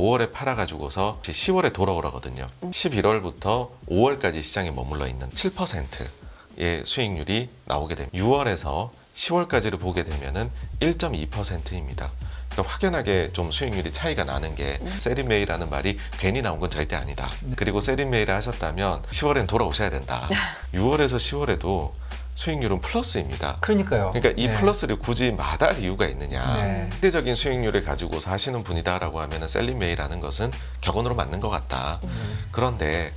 5월에 팔아가지고서 10월에 돌아오라거든요. 11월부터 5월까지 시장에 머물러 있는 7%의 수익률이 나오게 됩니다. 6월에서 10월까지를 보게 되면은 1.2%입니다. 그러니까 확연하게 좀 수익률이 차이가 나는 게 세리메이라는 말이 괜히 나온 건 절대 아니다. 그리고 세리메이를 하셨다면 10월엔 돌아오셔야 된다. 6월에서 10월에도 수익률은 플러스입니다. 그러니까요. 그러니까 이 플러스를 굳이 마다할 이유가 있느냐. 네. 상대적인 수익률을 가지고서 하시는 분이다라고 하면은 셀리메이라는 것은 격언으로 맞는 것 같다. 그런데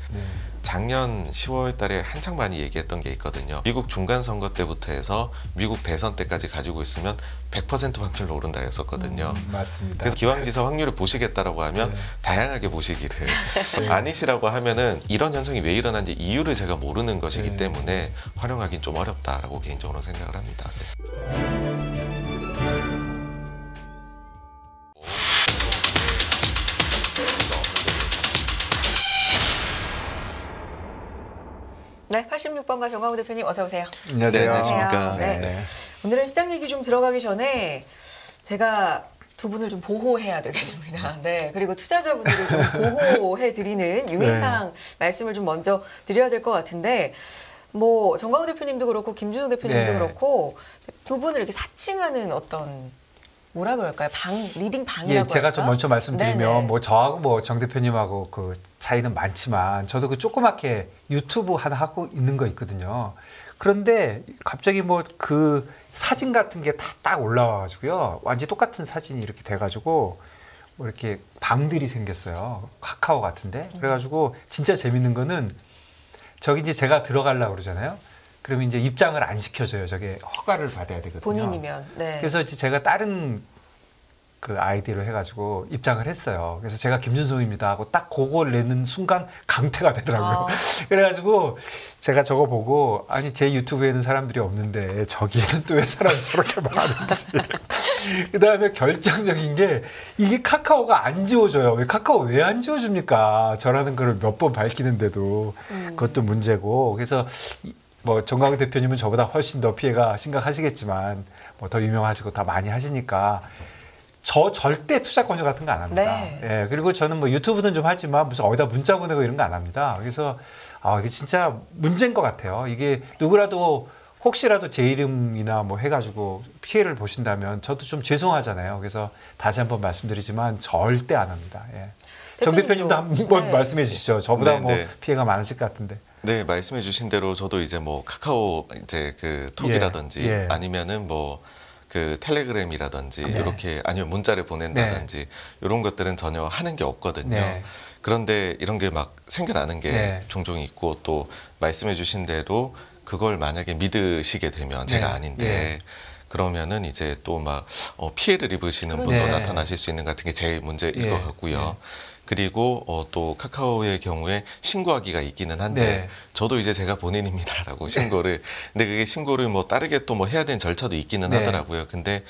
작년 10월 달에 한창 많이 얘기했던 게 있거든요. 미국 중간선거 때부터 해서 미국 대선 때까지 가지고 있으면 100% 확률로 오른다 했었거든요. 맞습니다. 그래서 기왕지사 확률을 보시겠다라고 하면 다양하게 보시기를 아니시라고 하면은 이런 현상이 왜 일어난지 이유를 제가 모르는 것이기 때문에 활용하기는 좀 어렵다라고 개인적으로 생각을 합니다. 네, 86번가 정광훈 대표님 어서 오세요. 안녕하세요. 네, 안녕하십니까. 네. 오늘은 시장 얘기 좀 들어가기 전에 제가 두 분을 좀 보호해야 되겠습니다. 네, 그리고 투자자분들을 좀 보호해드리는 유의사항 말씀을 좀 먼저 드려야 될 것 같은데 뭐 정광훈 대표님도 그렇고 김준호 대표님도 그렇고 두 분을 이렇게 사칭하는 어떤 뭐라 그럴까요? 리딩 방이라고 제가 할까? 좀 먼저 말씀드리면 네네. 뭐 저하고 뭐 정 대표님하고 그 차이는 많지만 저도 그 조그맣게 유튜브 하나 하고 있는 거 있거든요. 그런데 갑자기 뭐 그 사진 같은 게 다 딱 올라와가지고요. 완전 똑같은 사진이 이렇게 돼가지고 뭐 이렇게 방들이 생겼어요. 카카오 같은데. 그래가지고 진짜 재밌는 거는 저기 이제 제가 들어가려고 그러잖아요. 그러면 이제 입장을 안 시켜줘요. 저게 허가를 받아야 되거든요. 본인이면. 네. 그래서 이제 제가 다른 그 아이디로 해가지고 입장을 했어요. 그래서 제가 김준성입니다 하고 딱 그걸 내는 순간 강퇴가 되더라고요. 그래가지고 제가 저거 보고 아니 제 유튜브에는 사람들이 없는데 저기에는 또 왜 사람이 저렇게 많은지. 그 다음에 결정적인 게 이게 카카오가 안 지워져요. 왜 카카오 왜 안 지워줍니까? 저라는 걸 몇 번 밝히는데도 그것도 문제고. 그래서 뭐 정광훈 대표님은 저보다 훨씬 더 피해가 심각하시겠지만 뭐 더 유명하시고 다 많이 하시니까 저 절대 투자 권유 같은 거 안 합니다. 네. 예, 그리고 저는 뭐 유튜브는 좀 하지만 무슨 어디다 문자 보내고 이런 거 안 합니다. 그래서 이게 진짜 문제인 것 같아요. 이게 누구라도 혹시라도 제 이름이나 뭐 해가지고 피해를 보신다면 저도 좀 죄송하잖아요. 그래서 다시 한번 말씀드리지만 절대 안 합니다. 예. 정 대표님도 한번 말씀해 주시죠. 저보다 뭐 피해가 많으실 것 같은데. 네, 말씀해 주신 대로 저도 이제 뭐 카카오 이제 그 톡이라든지 아니면은 뭐 그 텔레그램이라든지 이렇게 아니면 문자를 보낸다든지 이런 것들은 전혀 하는 게 없거든요. 그런데 이런 게 막 생겨나는 게 종종 있고 또 말씀해 주신 대로 그걸 만약에 믿으시게 되면 제가 아닌데 그러면은 이제 또 막 피해를 입으시는 분도 나타나실 수 있는 같은 게 제일 문제일 것 같고요. 그리고 또 카카오의 경우에 신고하기가 있기는 한데 저도 이제 제가 본인입니다라고 신고를 근데 그게 신고를 뭐 따르게 또 뭐 해야 되는 절차도 있기는 하더라고요. 근데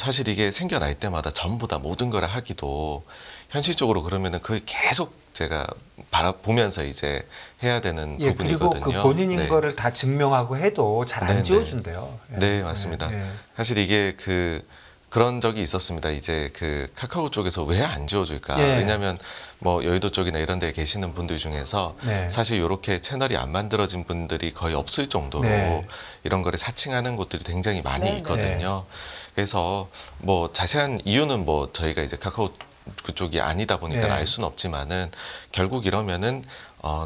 사실 이게 생겨날 때마다 전부 다 모든 걸 하기도 현실적으로 그러면은 그걸 계속 제가 바라보면서 이제 해야 되는 부분이거든요. 그리고 그 본인인 거를 다 증명하고 해도 잘 안 지워준대요. 네, 맞습니다. 사실 이게 그런 적이 있었습니다. 이제 그 카카오 쪽에서 왜 안 지워줄까? 왜냐하면 뭐 여의도 쪽이나 이런 데 계시는 분들 중에서 사실 이렇게 채널이 안 만들어진 분들이 거의 없을 정도로 이런 거를 사칭하는 곳들이 굉장히 많이 있거든요. 그래서 뭐 자세한 이유는 뭐 저희가 이제 카카오 그쪽이 아니다 보니까 알 수는 없지만은 결국 이러면은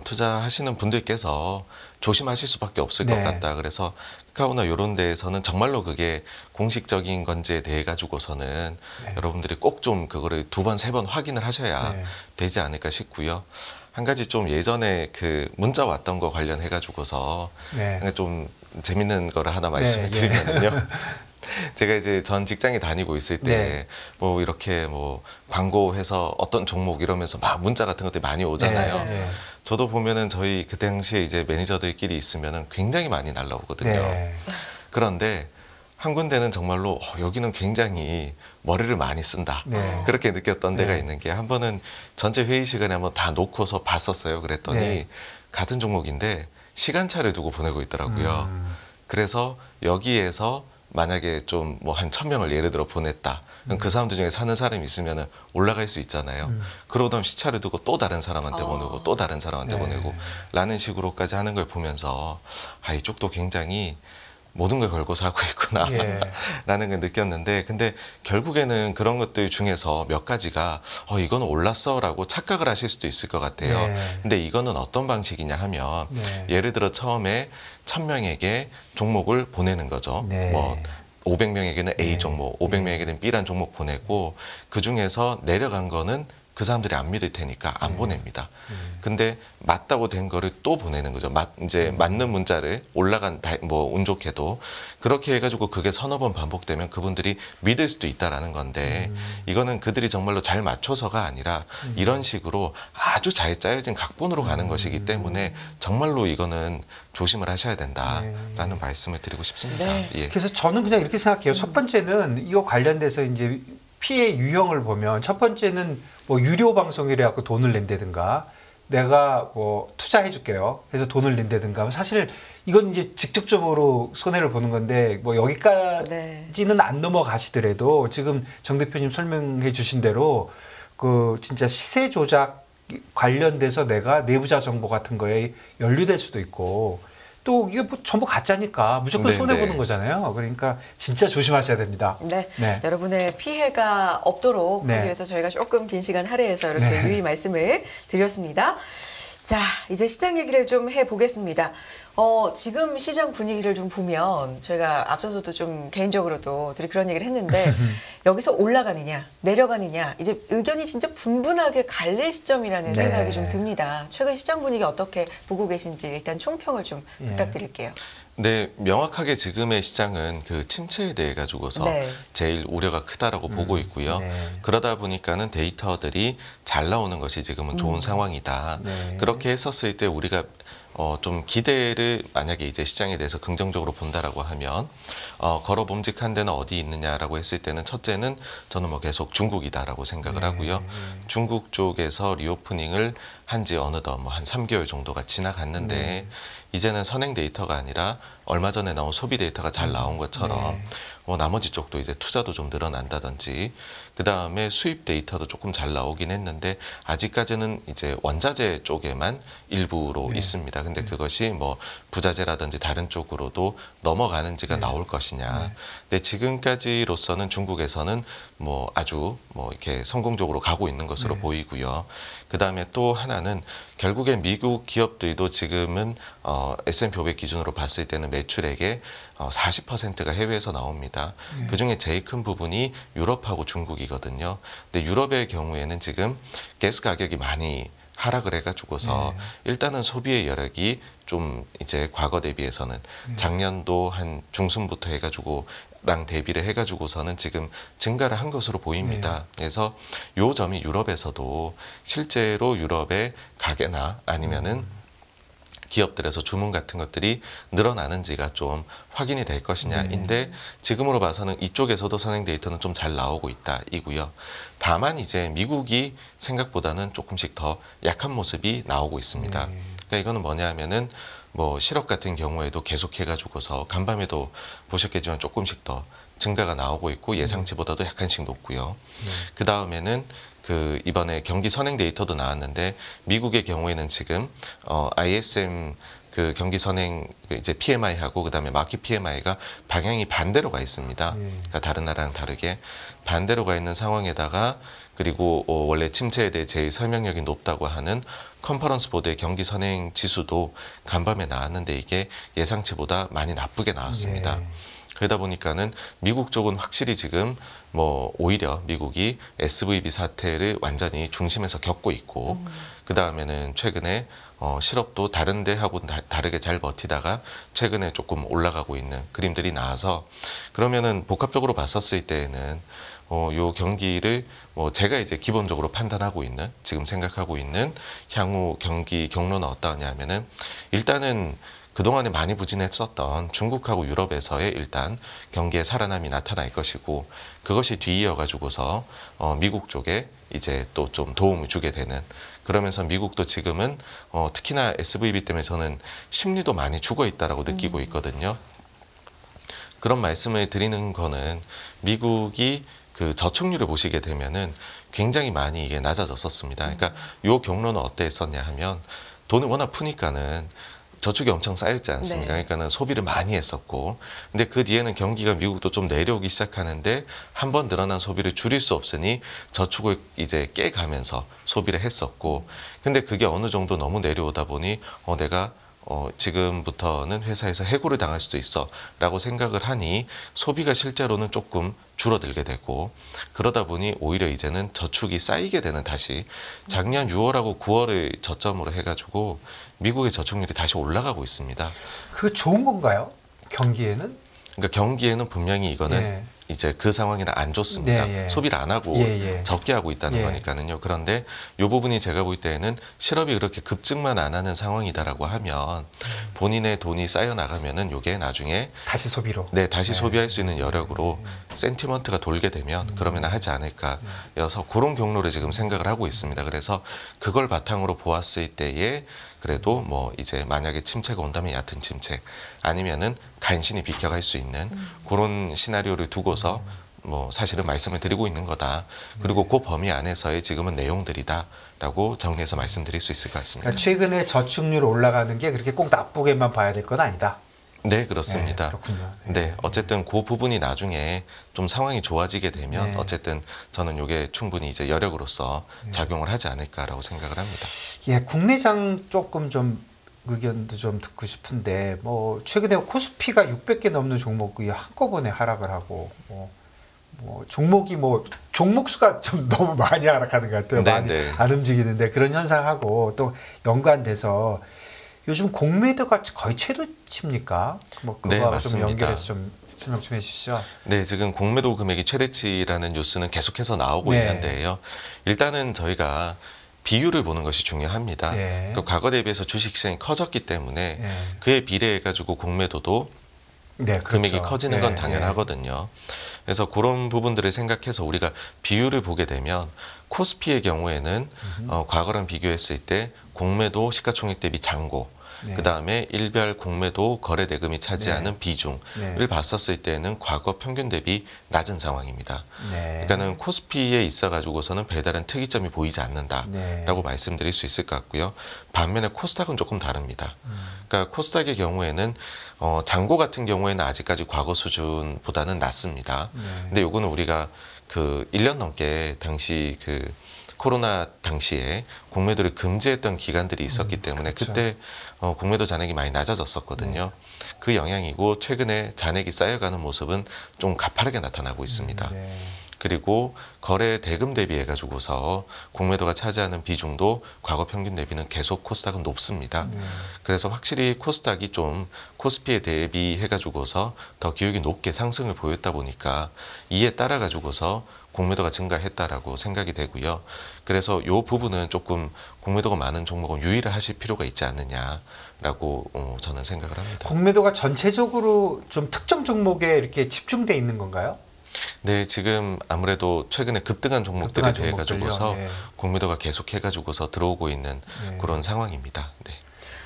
투자하시는 분들께서 조심하실 수밖에 없을 것 같다. 그래서 카카오나 이런 데에서는 정말로 그게 공식적인 건지에 대해 가지고서는 여러분들이 꼭 좀 그거를 2번, 3번 확인을 하셔야 되지 않을까 싶고요. 한 가지 좀 예전에 그 문자 왔던 거 관련해 가지고서 좀 재밌는 거를 하나 말씀을 드리면은요. 제가 이제 전 직장에 다니고 있을 때 뭐 이렇게 뭐 광고해서 어떤 종목 이러면서 막 문자 같은 것들이 많이 오잖아요. 저도 보면은 저희 그 당시에 이제 매니저들끼리 있으면은 굉장히 많이 날라오거든요. 그런데 한 군데는 정말로 여기는 굉장히 머리를 많이 쓴다. 그렇게 느꼈던 데가 있는 게 한 번은 전체 회의 시간에 한번 다 놓고서 봤었어요. 그랬더니 같은 종목인데 시간차를 두고 보내고 있더라고요. 그래서 여기에서 만약에 좀 뭐 한 1,000명을 예를 들어 보냈다. 그럼 그 사람들 중에 사는 사람이 있으면은 올라갈 수 있잖아요. 그러다 보면 시차를 두고 또 다른 사람한테 보내고 또 다른 사람한테 네. 보내고 라는 식으로까지 하는 걸 보면서 아, 이쪽도 굉장히 모든 걸 걸고서 하고 있구나 예. 라는 걸 느꼈는데 근데 결국에는 그런 것들 중에서 몇 가지가 이거는 올랐어 라고 착각을 하실 수도 있을 것 같아요. 네. 근데 이거는 어떤 방식이냐 하면 네. 예를 들어 처음에 1,000명에게 종목을 보내는 거죠. 네. 뭐 500명에게는 A 네. 종목, 500명에게는 B란 종목 보내고 그 중에서 내려간 거는 그 사람들이 안 믿을 테니까 안 보냅니다. 근데 맞다고 된 거를 또 보내는 거죠. 이제 맞는 문자를 올라간 뭐 운 좋게도 그렇게 해가지고 그게 서너 번 반복되면 그분들이 믿을 수도 있다라는 건데 이거는 그들이 정말로 잘 맞춰서가 아니라 이런 식으로 아주 잘 짜여진 각본으로 가는 것이기 때문에 정말로 이거는 조심을 하셔야 된다라는 말씀을 드리고 싶습니다. 네. 예. 그래서 저는 그냥 이렇게 생각해요. 첫 번째는 이거 관련돼서 이제 피해 유형을 보면 첫 번째는 뭐 유료 방송이래 갖고 돈을 낸다든가 내가 뭐 투자해 줄게요. 그래서 돈을 낸다든가 사실 이건 이제 직접적으로 손해를 보는 건데 뭐 여기까지는 안 넘어가시더라도 지금 정 대표님 설명해 주신 대로 그 진짜 시세 조작 관련돼서 내가 내부자 정보 같은 거에 연루될 수도 있고 또 이게 뭐 전부 가짜니까 무조건 네, 손해 보는 네. 거잖아요. 그러니까 진짜 조심하셔야 됩니다. 네. 네. 여러분의 피해가 없도록 네. 하기 위해서 저희가 조금 긴 시간 할애해서 이렇게 네. 유의 말씀을 드렸습니다. 자, 이제 시장 얘기를 좀 해보겠습니다. 지금 시장 분위기를 좀 보면 저희가 앞서서도 좀 개인적으로도 둘이 그런 얘기를 했는데 여기서 올라가느냐 내려가느냐 이제 의견이 진짜 분분하게 갈릴 시점이라는 네. 생각이 좀 듭니다. 최근 시장 분위기 어떻게 보고 계신지 일단 총평을 좀 예. 부탁드릴게요. 네, 명확하게 지금의 시장은 그 침체에 대해 가지고서 네. 제일 우려가 크다라고 보고 있고요. 네. 그러다 보니까는 데이터들이 잘 나오는 것이 지금은 좋은 상황이다. 네. 그렇게 했었을 때 우리가 좀 기대를 만약에 이제 시장에 대해서 긍정적으로 본다라고 하면 걸어 봄직한 데는 어디 있느냐라고 했을 때는 첫째는 저는 뭐 계속 중국이다라고 생각을 하고요. 중국 쪽에서 리오프닝을 한지 어느덧 뭐 한 3개월 정도가 지나갔는데 이제는 선행 데이터가 아니라 얼마 전에 나온 소비 데이터가 잘 나온 것처럼 나머지 쪽도 이제 투자도 좀 늘어난다든지 그 다음에 수입 데이터도 조금 잘 나오긴 했는데 아직까지는 이제 원자재 쪽에만 일부로 있습니다. 근데 그것이 뭐 부자재라든지 다른 쪽으로도 넘어가는지가 나올 것이냐. 근데 지금까지로서는 중국에서는 뭐 아주 뭐 이렇게 성공적으로 가고 있는 것으로 보이고요. 그 다음에 또 하나는 결국엔 미국 기업들도 지금은 S&P 500 기준으로 봤을 때는 매출액의 40%가 해외에서 나옵니다. 그중에 제일 큰 부분이 유럽하고 중국이거든요. 근데 유럽의 경우에는 지금 가스 가격이 많이 하락을 해가지고서 일단은 소비의 여력이 좀 이제 과거 대비해서는 작년도 한 중순부터 해가지고 랑 대비를 해가지고서는 지금 증가를 한 것으로 보입니다. 그래서 요 점이 유럽에서도 실제로 유럽의 가게나 아니면은 기업들에서 주문 같은 것들이 늘어나는지가 좀 확인이 될 것이냐인데 지금으로 봐서는 이쪽에서도 선행 데이터는 좀 잘 나오고 있다 이고요. 다만 이제 미국이 생각보다는 조금씩 더 약한 모습이 나오고 있습니다. 그러니까 이거는 뭐냐 하면은 뭐 실업 같은 경우에도 계속해가지고서 간밤에도 보셨겠지만 조금씩 더 증가가 나오고 있고 예상치보다도 약간씩 높고요. 그 다음에는 그 이번에 경기 선행 데이터도 나왔는데 미국의 경우에는 지금 ISM 그 경기 선행 이제 PMI하고 그다음에 마켓 PMI가 방향이 반대로 가 있습니다. 그러니까 다른 나라랑 다르게 반대로 가 있는 상황에다가 그리고 원래 침체에 대해 제일 설명력이 높다고 하는 컨퍼런스 보드의 경기 선행 지수도 간밤에 나왔는데 이게 예상치보다 많이 나쁘게 나왔습니다. 그러다 보니까는 미국 쪽은 확실히 지금 뭐 오히려 미국이 SVB 사태를 완전히 중심에서 겪고 있고 그 다음에는 최근에 실업도 다른 데하고 다르게 잘 버티다가 최근에 조금 올라가고 있는 그림들이 나와서 그러면은 복합적으로 봤었을 때에는 요 경기를 뭐 제가 이제 기본적으로 판단하고 있는 지금 생각하고 있는 향후 경기 경로는 어떠냐면은 일단은 그동안에 많이 부진했었던 중국하고 유럽에서의 일단 경기의 살아남이 나타날 것이고 그것이 뒤이어가지고서 미국 쪽에 이제 또 좀 도움을 주게 되는 그러면서 미국도 지금은 특히나 SVB 때문에 저는 심리도 많이 죽어 있다라고 느끼고 있거든요. 그런 말씀을 드리는 거는 미국이 그 저축률을 보시게 되면은 굉장히 많이 이게 낮아졌었습니다. 그러니까 요 경로는 어땠었냐 하면 돈을 워낙 푸니까는 저축이 엄청 쌓였지 않습니까? 네. 그러니까는 소비를 많이 했었고, 근데 그 뒤에는 경기가 미국도 좀 내려오기 시작하는데 한 번 늘어난 소비를 줄일 수 없으니 저축을 이제 깨가면서 소비를 했었고, 근데 그게 어느 정도 너무 내려오다 보니 내가 지금부터는 회사에서 해고를 당할 수도 있어 라고 생각을 하니 소비가 실제로는 조금 줄어들게 되고, 그러다 보니 오히려 이제는 저축이 쌓이게 되는, 다시 작년 6월하고 9월을 저점으로 해가지고 미국의 저축률이 다시 올라가고 있습니다. 그거 좋은 건가요? 경기에는? 그러니까 경기에는 분명히 이거는 예. 이제 그 상황이나 안 좋습니다. 네, 예. 소비를 안 하고 적게 하고 있다는 거니까는요. 그런데 이 부분이 제가 볼 때에는 실업이 그렇게 급증만 안 하는 상황이다라고 하면 본인의 돈이 쌓여 나가면은 요게 나중에 다시 소비로. 네, 다시 소비할 수 있는 여력으로 센티먼트가 돌게 되면 그러면 하지 않을까. 여서 그런 경로를 지금 생각을 하고 있습니다. 그래서 그걸 바탕으로 보았을 때에 그래도 뭐 이제 만약에 침체가 온다면 얕은 침체, 아니면은 간신히 비켜갈 수 있는 그런 시나리오를 두고서 뭐 사실은 말씀을 드리고 있는 거다. 그리고 그 범위 안에서의 지금은 내용들이다라고 정리해서 말씀드릴 수 있을 것 같습니다. 그러니까 최근에 저축률 올라가는 게 그렇게 꼭 나쁘게만 봐야 될 건 아니다. 네, 그렇습니다. 네, 그렇군요. 네, 어쨌든 그 부분이 나중에 좀 상황이 좋아지게 되면 어쨌든 저는 이게 충분히 이제 여력으로서 작용을 하지 않을까라고 생각을 합니다. 예, 국내장 조금 좀 의견도 좀 듣고 싶은데, 뭐 최근에 코스피가 600개 넘는 종목이 한꺼번에 하락을 하고, 뭐 종목이 뭐 종목 수가 좀 너무 많이 하락하는 것 같아요. 네, 많이 네. 안 움직이는데 그런 현상하고 또 연관돼서 요즘 공매도가 거의 최대치입니까? 뭐 네, 그거하고 좀 맞습니다. 연결해서 좀 설명 좀 해주시죠. 네, 지금 공매도 금액이 최대치라는 뉴스는 계속해서 나오고 네. 있는데요. 일단은 저희가 비율을 보는 것이 중요합니다. 네. 그 과거 대비해서 주식 시장이 커졌기 때문에 네. 그에 비례해 가지고 공매도도 네, 금액이 그렇죠. 커지는 건 네, 당연하거든요. 그래서 그런 부분들을 생각해서 우리가 비율을 보게 되면 코스피의 경우에는 과거랑 비교했을 때 공매도 시가총액 대비 잔고, 네. 그다음에 일별 공매도 거래 대금이 차지하는 비중을 봤었을 때는 과거 평균 대비 낮은 상황입니다. 네. 그러니까는 코스피에 있어 가지고서는 별다른 특이점이 보이지 않는다라고 네. 말씀드릴 수 있을 것 같고요. 반면에 코스닥은 조금 다릅니다. 그러니까 코스닥의 경우에는 잔고 같은 경우에는 아직까지 과거 수준보다는 낮습니다. 근데 요거는 우리가 그 1년 넘게 당시 그 코로나 당시에 공매도를 금지했던 기간들이 있었기 때문에 그렇죠. 그때 공매도 잔액이 많이 낮아졌었거든요. 그 영향이고, 최근에 잔액이 쌓여가는 모습은 좀 가파르게 나타나고 있습니다. 네. 그리고 거래 대금 대비해 가지고서 공매도가 차지하는 비중도 과거 평균 대비는 계속 코스닥은 높습니다. 그래서 확실히 코스닥이 좀 코스피에 대비해 가지고서 더 기울기 높게 상승을 보였다 보니까 이에 따라 가지고서 공매도가 증가했다라고 생각이 되고요. 그래서 이 부분은 조금 공매도가 많은 종목은 유의를 하실 필요가 있지 않느냐라고 저는 생각을 합니다. 공매도가 전체적으로 좀 특정 종목에 이렇게 집중돼 있는 건가요? 네, 지금 아무래도 최근에 급등한 종목들에 급등한 대해 가지고서 종목들요? 네. 공매도가 계속 해가지고서 들어오고 있는 그런 상황입니다. 네.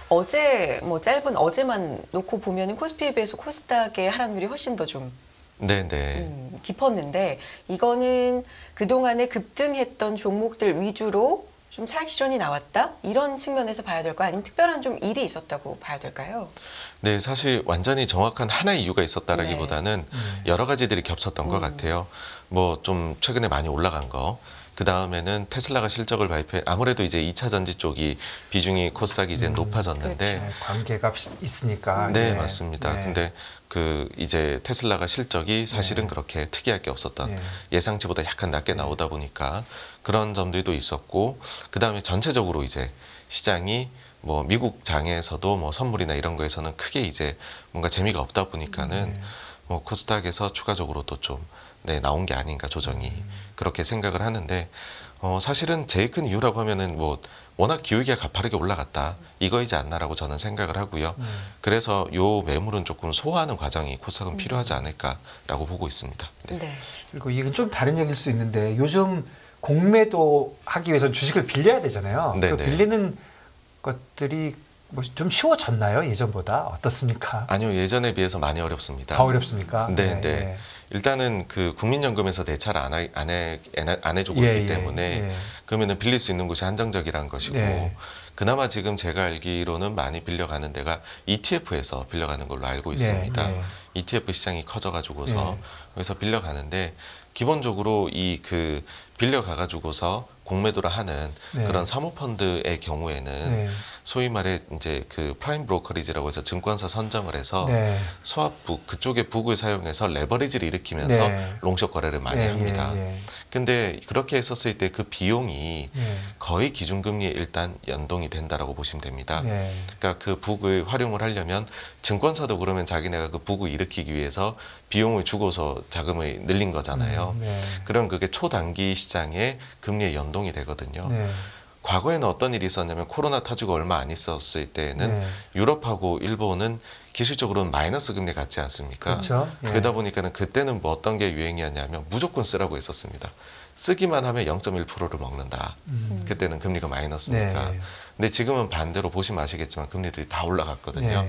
어제 뭐 짧은 어제만 놓고 보면 코스피에 비해서 코스닥의 하락률이 훨씬 더 좀 네. 깊었는데, 이거는 그동안에 급등했던 종목들 위주로 좀 차익 실현이 나왔다? 이런 측면에서 봐야 될까요? 아니면 특별한 좀 일이 있었다고 봐야 될까요? 네, 사실 완전히 정확한 하나의 이유가 있었다라기보다는 여러 가지들이 겹쳤던 것 같아요. 뭐 좀 최근에 많이 올라간 거, 그 다음에는 테슬라가 실적을 발표해, 아무래도 이제 2차 전지 쪽이 비중이 코스닥이 이제 높아졌는데, 네, 관계가 있으니까. 네, 맞습니다. 네. 근데 그 이제 테슬라가 실적이 사실은 그렇게 특이할 게 없었던, 예상치보다 약간 낮게 나오다 보니까 그런 점들도 있었고, 그 다음에 전체적으로 이제 시장이 뭐 미국 장에서도 뭐 선물이나 이런 거에서는 크게 이제 뭔가 재미가 없다 보니까는 뭐 코스닥에서 추가적으로 또 좀 나온 게 아닌가, 조정이. 그렇게 생각을 하는데, 사실은 제일 큰 이유라고 하면은 뭐 워낙 기울기가 가파르게 올라갔다, 이거이지 않나라고 저는 생각을 하고요. 그래서 요 매물은 조금 소화하는 과정이 코스닥은 필요하지 않을까라고 보고 있습니다. 네. 네. 그리고 이건 좀 다른 얘기일 수 있는데, 요즘 공매도 하기 위해서 주식을 빌려야 되잖아요. 네, 그 네. 빌리는 것들이 뭐 좀 쉬워졌나요? 예전보다 어떻습니까? 아니요, 예전에 비해서 많이 어렵습니다. 더 어렵습니까? 네, 네. 일단은 그 국민연금에서 대차를 안 해주고 있기 때문에 그러면은 빌릴 수 있는 곳이 한정적이라는 것이고 그나마 지금 제가 알기로는 많이 빌려가는 데가 ETF에서 빌려가는 걸로 알고 있습니다. ETF 시장이 커져가지고서 여기서 빌려가는데 기본적으로 이 그 빌려가가지고서 공매도를 하는 그런 사모펀드의 경우에는 소위 말해 이제 그 프라임 브로커리지라고 해서 증권사 선정을 해서 스왑북 그쪽의 북을 사용해서 레버리지를 일으키면서 롱숏 거래를 많이 합니다. 근데 그렇게 했었을 때 그 비용이 거의 기준금리에 일단 연동이 된다라고 보시면 됩니다. 그러니까 그 북을 활용을 하려면 증권사도 그러면 자기네가 그 북을 일으키기 위해서 비용을 주고서 자금을 늘린 거잖아요. 그럼 그게 초단기 시장에 금리에 연동이 되거든요. 과거에는 어떤 일이 있었냐면 코로나 터지고 얼마 안 있었을 때에는 유럽하고 일본은 기술적으로는 마이너스 금리 같지 않습니까? 그렇죠. 그러다 보니까는 그때는 뭐 어떤 게 유행이었냐면 무조건 쓰라고 했었습니다. 쓰기만 하면 0.1%를 먹는다. 그때는 금리가 마이너스니까. 근데 지금은 반대로 보시면 아시겠지만 금리들이 다 올라갔거든요.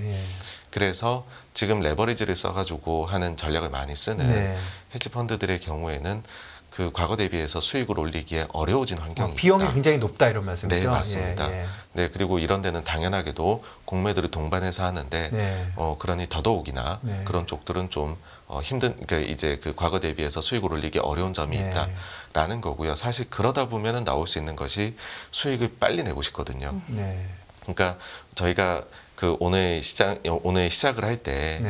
그래서 지금 레버리지를 써가지고 하는 전략을 많이 쓰는 헤지펀드들의 경우에는 그 과거 대비해서 수익을 올리기에 어려워진 환경이 비용이 있다. 굉장히 높다 이런 말씀이죠? 네, 맞습니다. 네, 그리고 이런 데는 당연하게도 공매도를 동반해서 하는데 그러니 더더욱이나 그런 쪽들은 좀 힘든, 그러니까 이제 그 과거 대비해서 수익을 올리기 어려운 점이 있다라는 거고요. 사실 그러다 보면은 나올 수 있는 것이 수익을 빨리 내고 싶거든요. 그러니까 저희가 그 오늘 시작을 할 때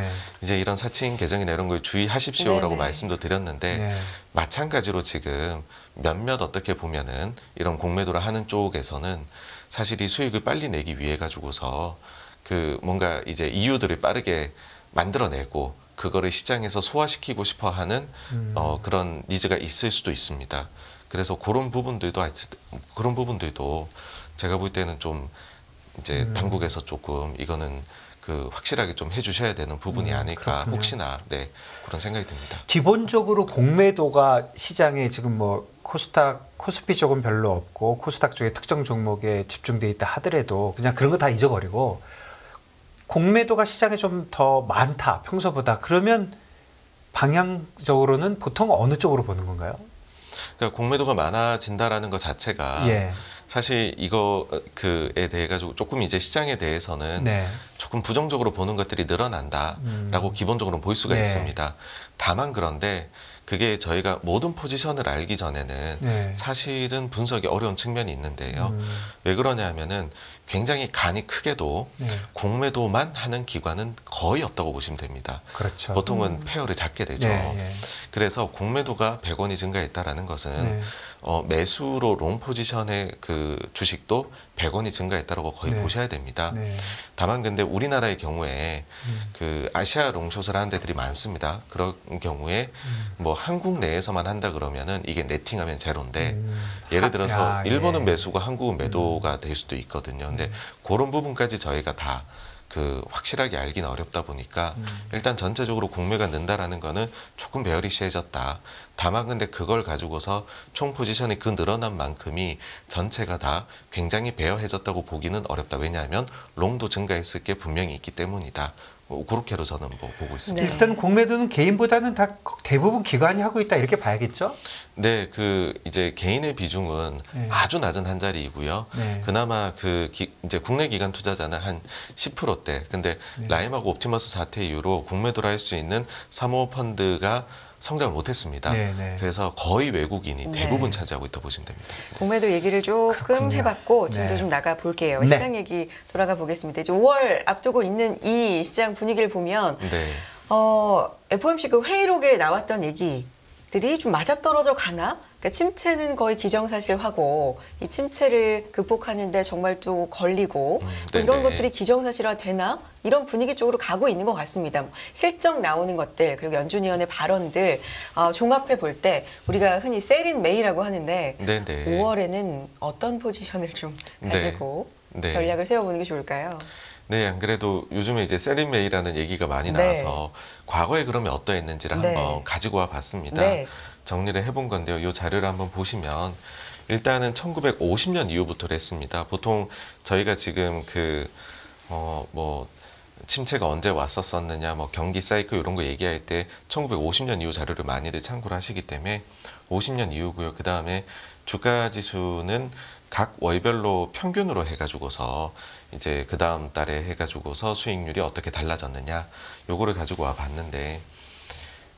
이제 이런 사칭 계정이나 이런 걸 주의하십시오라고 말씀도 드렸는데 마찬가지로 지금 몇몇 어떻게 보면은 이런 공매도를 하는 쪽에서는 사실 이 수익을 빨리 내기 위해 가지고서 그 뭔가 이제 이유들을 빠르게 만들어내고 그거를 시장에서 소화시키고 싶어 하는 그런 니즈가 있을 수도 있습니다. 그래서 그런 부분들도 제가 볼 때는 좀 이제 당국에서 조금 이거는 그 확실하게 좀 해주셔야 되는 부분이 아닐까 그렇군요. 혹시나 그런 생각이 듭니다. 기본적으로 공매도가 시장에 지금 뭐 코스피 쪽은 별로 없고 코스닥 쪽에 특정 종목에 집중돼 있다 하더라도 그냥 그런 거 다 잊어버리고 공매도가 시장에 좀 더 많다 평소보다 그러면 방향적으로는 보통 어느 쪽으로 보는 건가요? 그러니까 공매도가 많아진다라는 것 자체가 사실 이거 그에 대해 가지고 조금 이제 시장에 대해서는 조금 부정적으로 보는 것들이 늘어난다라고 기본적으로 볼 수가 있습니다. 다만 그런데 그게 저희가 모든 포지션을 알기 전에는 사실은 분석이 어려운 측면이 있는데요. 왜 그러냐 하면은 굉장히 간이 크게도 공매도만 하는 기관은 거의 없다고 보시면 됩니다. 그렇죠. 보통은 페어를 잡게 되죠. 그래서 공매도가 100원이 증가했다라는 것은 매수로 롱 포지션의 그 주식도 100원이 증가했다라고 거의 보셔야 됩니다. 다만 근데 우리나라의 경우에 그 아시아 롱숏을 하는 데들이 많습니다. 그런 경우에 뭐 한국 내에서만 한다 그러면은 이게 네팅하면 제로인데 예를 들어서 일본은 매수고 한국은 매도가 될 수도 있거든요. 근데 그런 부분까지 저희가 다 그 확실하게 알기는 어렵다 보니까 일단 전체적으로 공매가 는다라는 거는 조금 베어리시해졌다. 다만 근데 그걸 가지고서 총 포지션이 그 늘어난 만큼이 전체가 다 굉장히 베어해졌다고 보기는 어렵다. 왜냐하면 롱도 증가했을 게 분명히 있기 때문이다. 그렇게로 저는 뭐 보고 있습니다. 일단 공매도는 개인보다는 다 대부분 기관이 하고 있다 이렇게 봐야겠죠? 네, 그 이제 개인의 비중은 아주 낮은 한 자리이고요. 그나마 그 이제 국내 기관 투자자는 한 10%대. 근데 라임하고 옵티머스 사태 이후로 공매도를 할 수 있는 사모펀드가 성장을 못했습니다. 그래서 거의 외국인이 대부분 차지하고 있다고 보시면 됩니다. 공매도 얘기를 조금 그렇군요. 해봤고 지금도 좀 나가 볼게요. 시장 얘기 돌아가 보겠습니다. 이제 5월 앞두고 있는 이 시장 분위기를 보면 FOMC 그 회의록에 나왔던 얘기들이 좀 맞아떨어져 가나? 그러니까 침체는 거의 기정사실화고 이 침체를 극복하는데 정말 또 걸리고 뭐 이런 것들이 기정사실화 되나? 이런 분위기 쪽으로 가고 있는 것 같습니다. 실적 나오는 것들 그리고 연준 위원의 발언들 종합해 볼 때 우리가 흔히 셀인 메이라고 하는데 5월에는 어떤 포지션을 좀 가지고 전략을 세워보는 게 좋을까요? 네, 안 그래도 요즘에 이제 셀인 메이라는 얘기가 많이 나와서 과거에 그러면 어떠했는지를 한번 가지고 와 봤습니다. 정리를 해본 건데요. 이 자료를 한번 보시면 일단은 1950년 이후부터 했습니다. 보통 저희가 지금 그 뭐 침체가 언제 왔었었느냐, 뭐 경기 사이클 이런 거 얘기할 때 1950년 이후 자료를 많이들 참고를 하시기 때문에 50년 이후고요. 그 다음에 주가 지수는 각 월별로 평균으로 해가지고서 이제 그 다음 달에 해가지고서 수익률이 어떻게 달라졌느냐, 요거를 가지고 와 봤는데,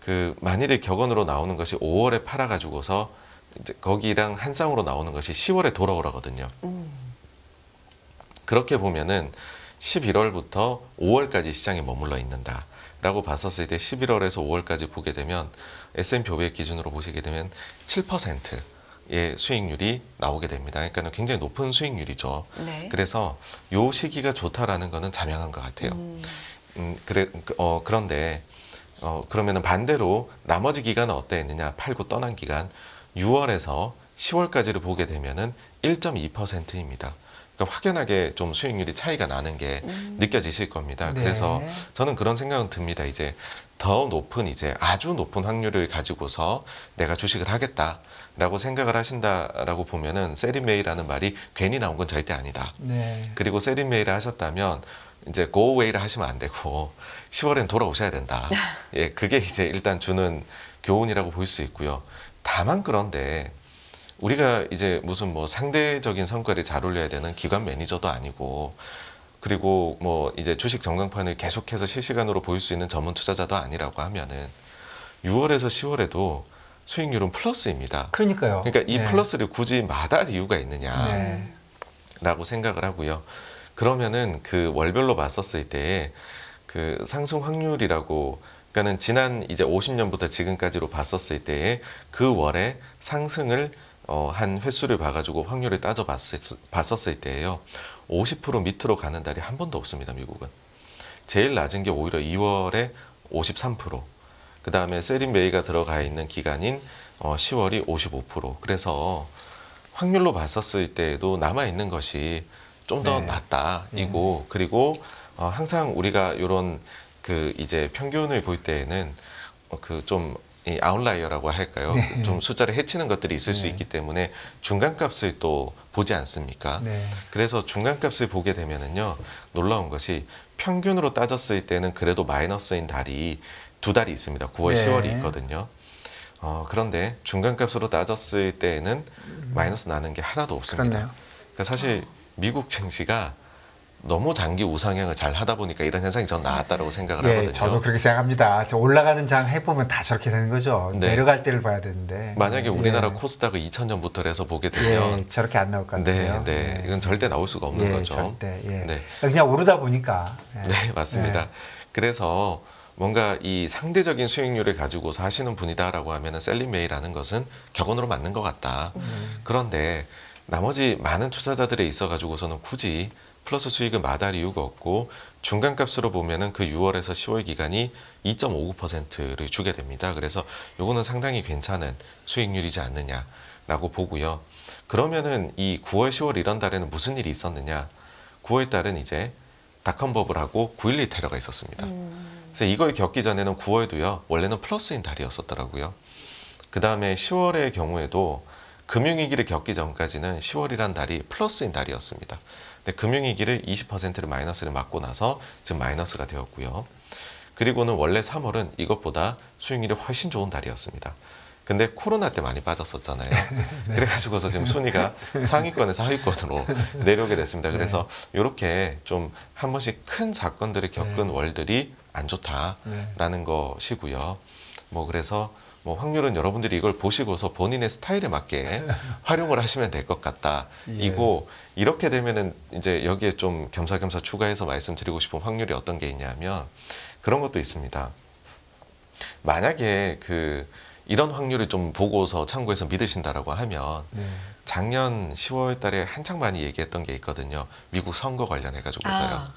그 많이들 격언으로 나오는 것이 5월에 팔아가지고서 이제 거기랑 한 쌍으로 나오는 것이 10월에 돌아오라거든요. 그렇게 보면은 11월부터 5월까지 시장에 머물러 있는다 라고 봤었을 때 11월에서 5월까지 보게 되면 S&P 500 기준으로 보시게 되면 7%의 수익률이 나오게 됩니다. 그러니까 굉장히 높은 수익률이죠. 네. 그래서 요 시기가 좋다라는 거는 자명한 것 같아요. 그런데 그러면은 반대로 나머지 기간은 어땠느냐, 팔고 떠난 기간 6월에서 10월까지를 보게 되면은 1.2%입니다. 그러니까 확연하게 좀 수익률이 차이가 나는 게 느껴지실 겁니다. 네. 그래서 저는 그런 생각은 듭니다. 이제 더 높은, 이제 아주 높은 확률을 가지고서 내가 주식을 하겠다라고 생각을 하신다라고 보면은 세리메이라는 말이 괜히 나온 건 절대 아니다. 네. 그리고 세리메이를 하셨다면 이제 고웨이를 하시면 안 되고 10월엔 돌아오셔야 된다. 예, 그게 이제 일단 주는 교훈이라고 볼 수 있고요. 다만 그런데 우리가 이제 무슨 뭐 상대적인 성과를 잘 올려야 되는 기관 매니저도 아니고, 그리고 뭐 이제 주식 전광판을 계속해서 실시간으로 보일 수 있는 전문 투자자도 아니라고 하면은 6월에서 10월에도 수익률은 플러스입니다. 그러니까요. 그러니까 이 네. 플러스를 굳이 마다할 이유가 있느냐라고 생각을 하고요. 그러면은 그 월별로 봤었을 때 그 상승 확률이라고, 그러니까는 지난 이제 50년부터 지금까지로 봤었을 때에 그 월에 상승을 한 횟수를 봐가지고 확률을 봤었을 때에요. 50% 밑으로 가는 달이 한 번도 없습니다, 미국은. 제일 낮은 게 오히려 2월에 53%, 그 다음에 세리메이가 들어가 있는 기간인 10월이 55%. 그래서 확률로 봤었을 때에도 남아있는 것이 좀 더 네. 낫다, 이고, 그리고 항상 우리가 이런 그 이제 평균을 볼 때에는 그 좀 이 아웃라이어라고 할까요? 네. 좀 숫자를 해치는 것들이 있을 수 네. 있기 때문에 중간값을 또 보지 않습니까? 네. 그래서 중간값을 보게 되면은요, 놀라운 것이 평균으로 따졌을 때는 그래도 마이너스인 달이 두 달이 있습니다. 9월, 네. 10월이 있거든요. 그런데 중간값으로 따졌을 때는 마이너스 나는 게 하나도 없습니다. 그렇네요. 그러니까 사실 미국 증시가 너무 장기 우상향을 잘 하다 보니까 이런 현상이 전 나왔다라고 생각을 예, 하거든요. 저도 그렇게 생각합니다. 저 올라가는 장 해보면 다 저렇게 되는 거죠. 네. 내려갈 때를 봐야 되는데. 만약에 우리나라 예. 코스닥을 2000년부터 해서 보게 되면 예, 저렇게 안 나올 것 같아요. 네, 이건 절대 나올 수가 없는 예, 거죠. 절대. 예. 네. 그냥 오르다 보니까. 예. 네, 맞습니다. 예. 그래서 뭔가 이 상대적인 수익률을 가지고서 하시는 분이다라고 하면은 셀리메이라는 것은 격언으로 맞는 것 같다. 그런데 나머지 많은 투자자들에 있어 가지고서는 굳이 플러스 수익을 마다할 이유가 없고, 중간값으로 보면은 그 6월에서 10월 기간이 2.59%를 주게 됩니다. 그래서 요거는 상당히 괜찮은 수익률이지 않느냐라고 보고요. 그러면은 이 9월, 10월 이런 달에는 무슨 일이 있었느냐? 9월 달은 이제 닷컴 버블하고 9.12 테러가 있었습니다. 그래서 이걸 겪기 전에는 9월도요, 원래는 플러스인 달이었었더라고요. 그 다음에 10월의 경우에도 금융위기를 겪기 전까지는 10월이란 달이 플러스인 달이었습니다. 근데 금융위기를 20%를 마이너스를 맞고 나서 지금 마이너스가 되었고요. 그리고는 원래 3월은 이것보다 수익률이 훨씬 좋은 달이었습니다. 근데 코로나 때 많이 빠졌었잖아요. 네. 그래가지고서 지금 순위가 상위권에서 하위권으로 내려오게 됐습니다. 그래서 이렇게 좀 한 번씩 큰 사건들을 겪은 월들이 안 좋다라는 것이고요. 뭐 그래서 뭐 확률은 여러분들이 이걸 보시고서 본인의 스타일에 맞게 활용을 하시면 될 것 같다. 이고 이렇게 되면은 이제 여기에 좀 겸사겸사 추가해서 말씀드리고 싶은 확률이 어떤 게 있냐면 그런 것도 있습니다. 만약에 그 이런 확률을 좀 보고서 참고해서 믿으신다라고 하면 작년 10월 달에 한창 많이 얘기했던 게 있거든요. 미국 선거 관련해 가지고서요.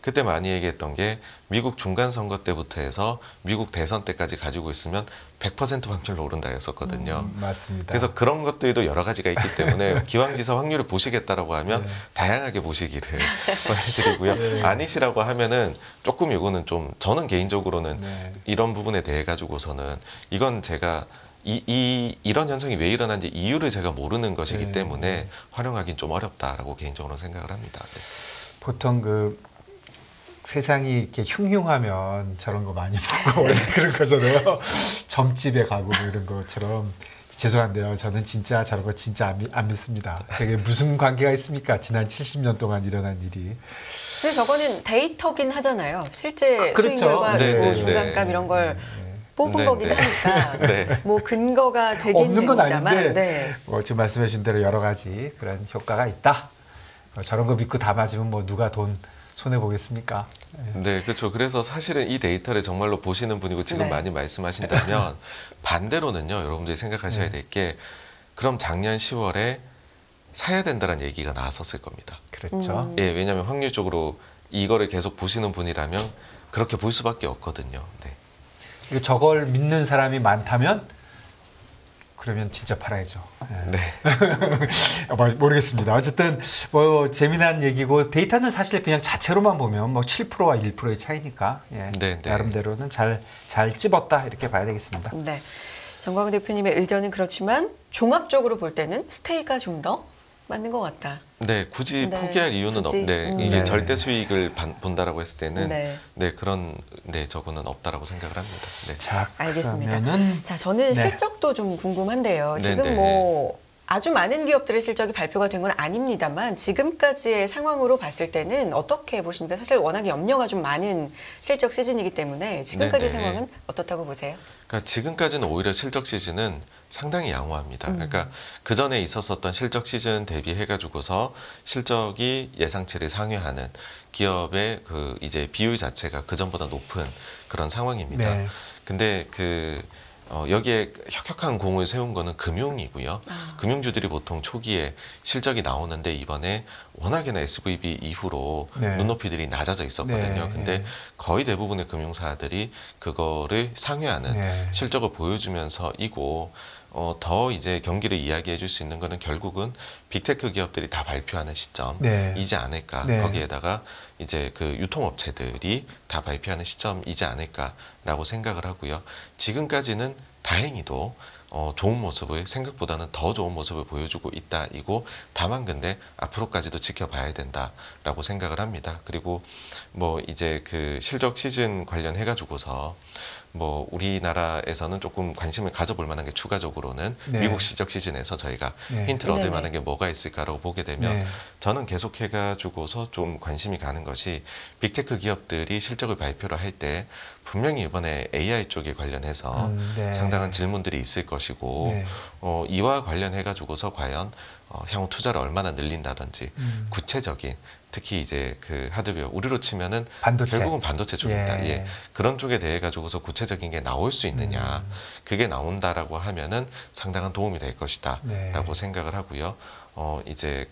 그때 많이 얘기했던 게 미국 중간선거 때부터 해서 미국 대선 때까지 가지고 있으면 100% 확률로 오른다 했었거든요. 맞습니다. 그래서 그런 것들도 여러 가지가 있기 때문에 기왕지사 확률을 보시겠다라고 하면 다양하게 보시기를 권해드리고요. 아니시라고 하면은 조금 이거는 좀 저는 개인적으로는 이런 부분에 대해 가지고서는 이건 제가 이런 현상이 왜 일어난지 이유를 제가 모르는 것이기 때문에 활용하기는 좀 어렵다라고 개인적으로 생각을 합니다. 네. 보통 그 세상이 이렇게 흉흉하면 저런 거 많이 보고 원래 그런 거잖아요. 점집에 가고 뭐 이런 것처럼. 죄송한데요. 저는 진짜 저런 거 진짜 안 믿습니다. 저게 무슨 관계가 있습니까? 지난 70년 동안 일어난 일이. 근데 저거는 데이터긴 하잖아요. 실제 그렇죠. 수익률과 네, 뭐 네, 중간값 네. 이런 걸 뽑은 네, 거긴 네. 하니까 네. 뭐 근거가 되긴 없는 건 됩니다만 아닌데 네. 뭐 지금 말씀해 주신 대로 여러 가지 그런 효과가 있다. 저런 거 믿고 다 맞으면 뭐 누가 돈 손해 보겠습니까? 네, 그렇죠. 그래서 사실은 이 데이터를 정말로 보시는 분이고 지금 네. 많이 말씀하신다면 반대로는요, 여러분들이 생각하셔야 될 게 그럼 작년 10월에 사야 된다는 얘기가 나왔었을 겁니다. 그렇죠. 예, 왜냐하면 확률적으로 이거를 계속 보시는 분이라면 그렇게 볼 수밖에 없거든요. 네. 그리고 저걸 믿는 사람이 많다면 그러면 진짜 팔아야죠. 네. 모르겠습니다. 어쨌든 뭐 재미난 얘기고 데이터는 사실 그냥 자체로만 보면 뭐 7%와 1%의 차이니까 예, 네, 네. 나름대로는 잘 찝었다 이렇게 봐야 되겠습니다. 네. 정광훈 대표님의 의견은 그렇지만 종합적으로 볼 때는 스테이가 좀 더 맞는 것 같다. 네, 굳이 네, 포기할 이유는 굳이, 없네. 이게 네. 절대 수익을 본다라고 했을 때는 네. 그런 저거는 없다라고 생각을 합니다. 네. 자, 알겠습니다. 그러면은 자, 저는 네. 실적도 좀 궁금한데요. 네, 지금 네. 뭐 아주 많은 기업들의 실적이 발표가 된 건 아닙니다만 지금까지의 상황으로 봤을 때는 어떻게 보십니까? 사실 워낙 염려가 좀 많은 실적 시즌이기 때문에 지금까지 네, 네. 상황은 어떻다고 보세요? 그러니까 지금까지는 오히려 실적 시즌은 상당히 양호합니다. 그러니까 그 전에 있었었던 실적 시즌 대비해가지고서 실적이 예상치를 상회하는 기업의 그 이제 비율 자체가 그 전보다 높은 그런 상황입니다. 네. 근데 여기에 혁혁한 공을 세운 거는 금융이고요. 금융주들이 보통 초기에 실적이 나오는데 이번에 워낙에나 SVB 이후로 네. 눈높이들이 낮아져 있었거든요. 네. 근데 거의 대부분의 금융사들이 그거를 상회하는 네. 실적을 보여주면서이고 더 이제 경기를 이야기해 줄 수 있는 거는 결국은 빅테크 기업들이 다 발표하는 시점이지 않을까. 네. 거기에다가 이제 그 유통업체들이 다 발표하는 시점이지 않을까라고 생각을 하고요. 지금까지는 다행히도 좋은 모습을 생각보다는 더 좋은 모습을 보여주고 있다이고 다만 근데 앞으로까지도 지켜봐야 된다라고 생각을 합니다. 그리고 뭐 이제 그 실적 시즌 관련해 가지고서 뭐 우리나라에서는 조금 관심을 가져볼 만한 게 추가적으로는 네. 미국 실적 시즌에서 저희가 네. 힌트를 얻을 네네. 만한 게 뭐가 있을까라고 보게 되면 네. 저는 계속해가지고서 좀 관심이 가는 것이 빅테크 기업들이 실적을 발표를 할 때 분명히 이번에 AI 쪽에 관련해서 네. 상당한 질문들이 있을 것이고 네. 이와 관련해가지고서 과연 향후 투자를 얼마나 늘린다든지 구체적인 특히 이제 그 하드웨어 우리로 치면은 반도체. 결국은 반도체 쪽입니다. 예. 예. 그런 쪽에 대해 가지고서 구체적인 게 나올 수 있느냐 그게 나온다라고 하면은 상당한 도움이 될 것이다라고 네. 생각을 하고요. 이제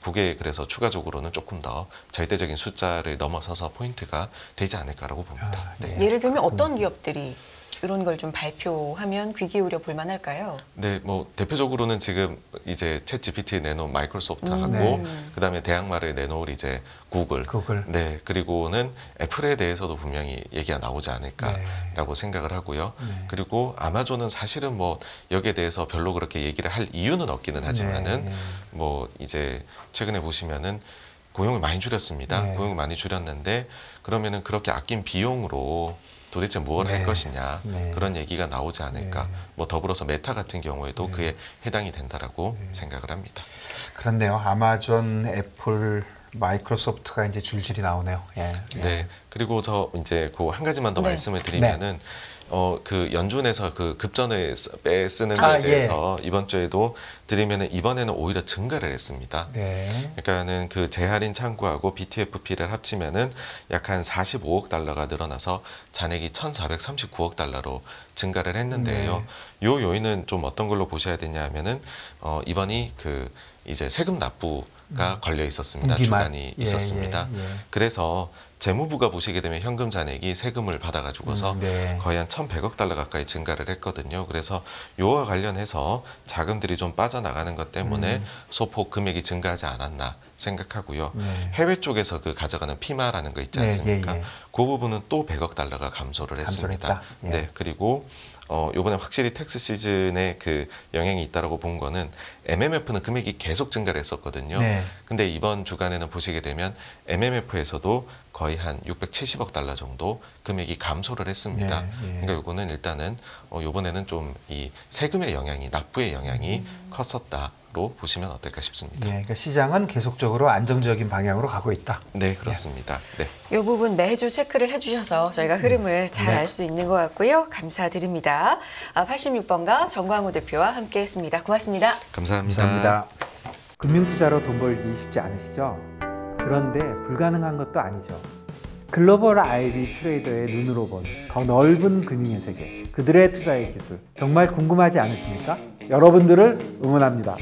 그게 그래서 추가적으로는 조금 더 절대적인 숫자를 넘어서서 포인트가 되지 않을까라고 봅니다. 네. 예를 들면 어떤 기업들이 이런 걸 좀 발표하면 귀 기울여 볼 만할까요? 네, 뭐 대표적으로는 지금 이제 챗 GPT 내놓은 마이크로소프트하고 네. 그다음에 대항마를 내놓을 이제 구글. 네, 그리고는 애플에 대해서도 분명히 얘기가 나오지 않을까라고 생각을 하고요. 네. 그리고 아마존은 사실은 뭐 여기에 대해서 별로 그렇게 얘기를 할 이유는 없기는 하지만은 네. 뭐 이제 최근에 보시면은 고용을 많이 줄였습니다. 네. 고용을 많이 줄였는데 그러면은 그렇게 아낀 비용으로 도대체 무엇을 네. 할 것이냐 네. 그런 얘기가 나오지 않을까. 네. 뭐 더불어서 메타 같은 경우에도 그에 해당이 된다라고 네. 생각을 합니다. 그렇네요. 아마존, 애플, 마이크로소프트가 이제 줄줄이 나오네요. 예. 네. 그리고 저 이제 그 한 가지만 더 네. 말씀을 드리면은 그 연준에서 그 급전을 쓰는 거에 대해서 이번 주에도 드리면은 이번에는 오히려 증가를 했습니다. 네. 그러니까는 그 재할인 창구하고 BTFP를 합치면은 약 한 45억 달러가 늘어나서 잔액이 1,439억 달러로 증가를 했는데요. 네. 요 요인은 좀 어떤 걸로 보셔야 되냐 하면은 이번이 그 이제 세금 납부가 걸려 있었습니다. 분기말. 주간이 있었습니다. 그래서 재무부가 보시게 되면 현금 잔액이 세금을 받아가지고서 네. 거의 한 1,100억 달러 가까이 증가를 했거든요. 그래서 요와 관련해서 자금들이 좀 빠져나가는 것 때문에 소폭 금액이 증가하지 않았나 생각하고요. 네. 해외 쪽에서 그 가져가는 피마라는 거 있지 않습니까? 예, 예. 그 부분은 또 100억 달러가 감소를 했습니다. 감소했다. 예. 네, 그리고 요번에 확실히 텍스 시즌에 그 영향이 있다라고 본 거는 MMF는 금액이 계속 증가를 했었거든요. 네. 근데 이번 주간에는 보시게 되면 MMF에서도 거의 한 670억 달러 정도 금액이 감소를 했습니다. 네, 네. 그러니까 요거는 일단은 요번에는 좀 이 세금의 영향이, 납부의 영향이 컸었다로 보시면 어떨까 싶습니다. 예, 그러니까 시장은 계속적으로 안정적인 방향으로 가고 있다. 네, 그렇습니다. 네. 이 부분 매주 체크를 해주셔서 저희가 흐름을 잘 알 수 있는 것 같고요. 감사드립니다. 86번가 정광우 대표와 함께했습니다. 고맙습니다. 감사합니다. 감사합니다. 금융투자로 돈 벌기 쉽지 않으시죠? 그런데 불가능한 것도 아니죠. 글로벌 IB 트레이더의 눈으로 본 더 넓은 금융의 세계, 그들의 투자의 기술 정말 궁금하지 않으십니까? 여러분들을 응원합니다.